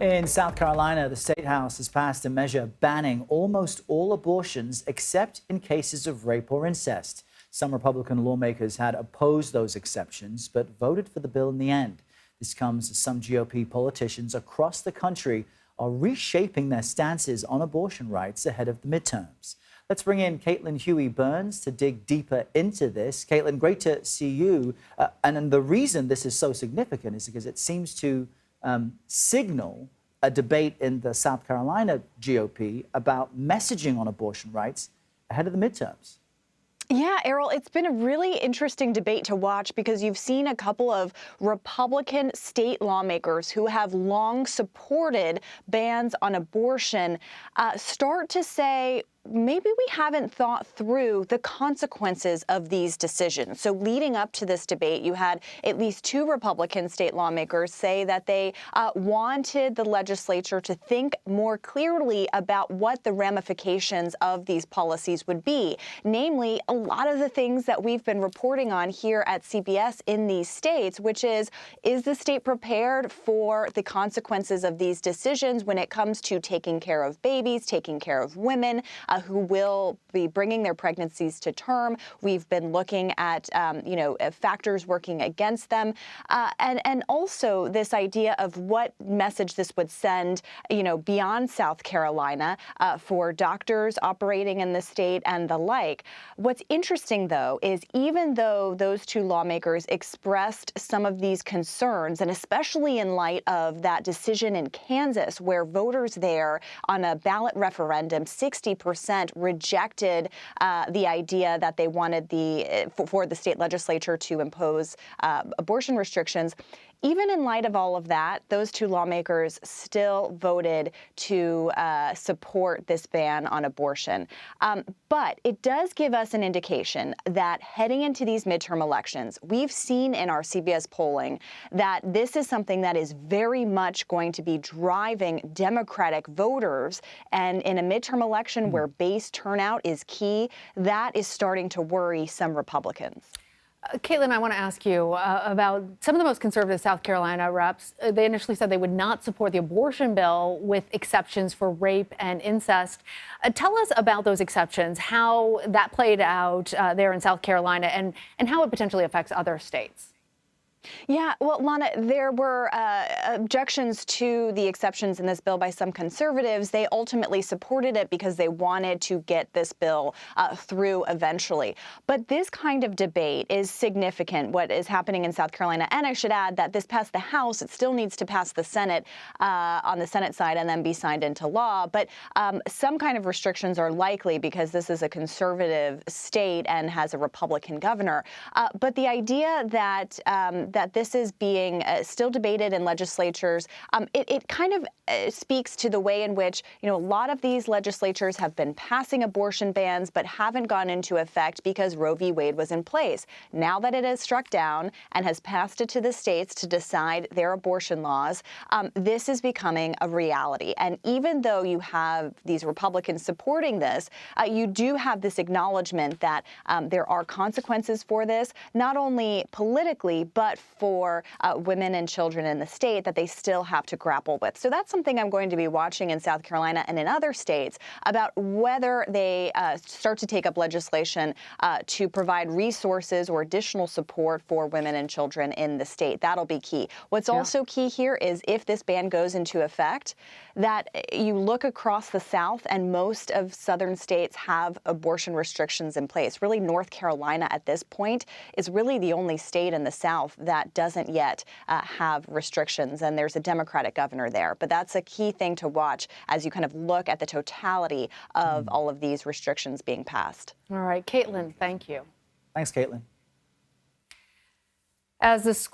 In South Carolina, the state house has passed a measure banning almost all abortions except in cases of rape or incest. Some Republican lawmakers had opposed those exceptions, but voted for the bill in the end. This comes as some GOP politicians across the country are reshaping their stances on abortion rights ahead of the midterms. Let's bring in Caitlin Huey-Burns to dig deeper into this. Caitlin, great to see you. And the reason this is so significant is because it seems to signal a debate in the South Carolina GOP about messaging on abortion rights ahead of the midterms. Yeah, Errol, it's been a really interesting debate to watch because you've seen a couple of Republican state lawmakers who have long supported bans on abortion start to say, maybe we haven't thought through the consequences of these decisions. So leading up to this debate, you had at least two Republican state lawmakers say that they wanted the legislature to think more clearly about what the ramifications of these policies would be. Namely, a lot of the things that we've been reporting on here at CBS in these states, which is the state prepared for the consequences of these decisions when it comes to taking care of babies, taking care of women, who will be bringing their pregnancies to term. We've been looking at, factors working against them. And also this idea of what message this would send, beyond South Carolina for doctors operating in the state and the like. What's interesting, though, is even though those two lawmakers expressed some of these concerns, and especially in light of that decision in Kansas, where voters there on a ballot referendum, 60% rejected the idea that they wanted for the state legislature to impose abortion restrictions. Even in light of all of that, those two lawmakers still voted to support this ban on abortion. But it does give us an indication that heading into these midterm elections, we've seen in our CBS polling that this is something that is very much going to be driving Democratic voters. And in a midterm election where base turnout is key, that is starting to worry some Republicans. Caitlin, I want to ask you about some of the most conservative South Carolina reps. They initially said they would not support the abortion bill with exceptions for rape and incest. Tell us about those exceptions, how that played out there in South Carolina, and how it potentially affects other states. Yeah, well, Lana, there were objections to the exceptions in this bill by some conservatives. They ultimately supported it because they wanted to get this bill through eventually. But this kind of debate is significant, what is happening in South Carolina. And I should add that this passed the House. It still needs to pass the Senate on the Senate side and then be signed into law. But some kind of restrictions are likely because this is a conservative state and has a Republican governor. But the idea that this is being still debated in legislatures, it kind of speaks to the way in which, a lot of these legislatures have been passing abortion bans but haven't gone into effect because Roe v. Wade was in place. Now that it has struck down and has passed it to the states to decide their abortion laws, this is becoming a reality. And even though you have these Republicans supporting this, you do have this acknowledgement that there are consequences for this, not only politically, but for women and children in the state that they still have to grapple with. So that's something I'm going to be watching in South Carolina and in other states about whether they start to take up legislation to provide resources or additional support for women and children in the state. That'll be key. What's also key here is if this ban goes into effect, that you look across the South and most of southern states have abortion restrictions in place. Really, North Carolina at this point is really the only state in the South that doesn't yet have restrictions, and there's a Democratic governor there. But that's a key thing to watch as you kind of look at the totality of all of these restrictions being passed. All right, Caitlin, thank you. Thanks, Caitlin. As the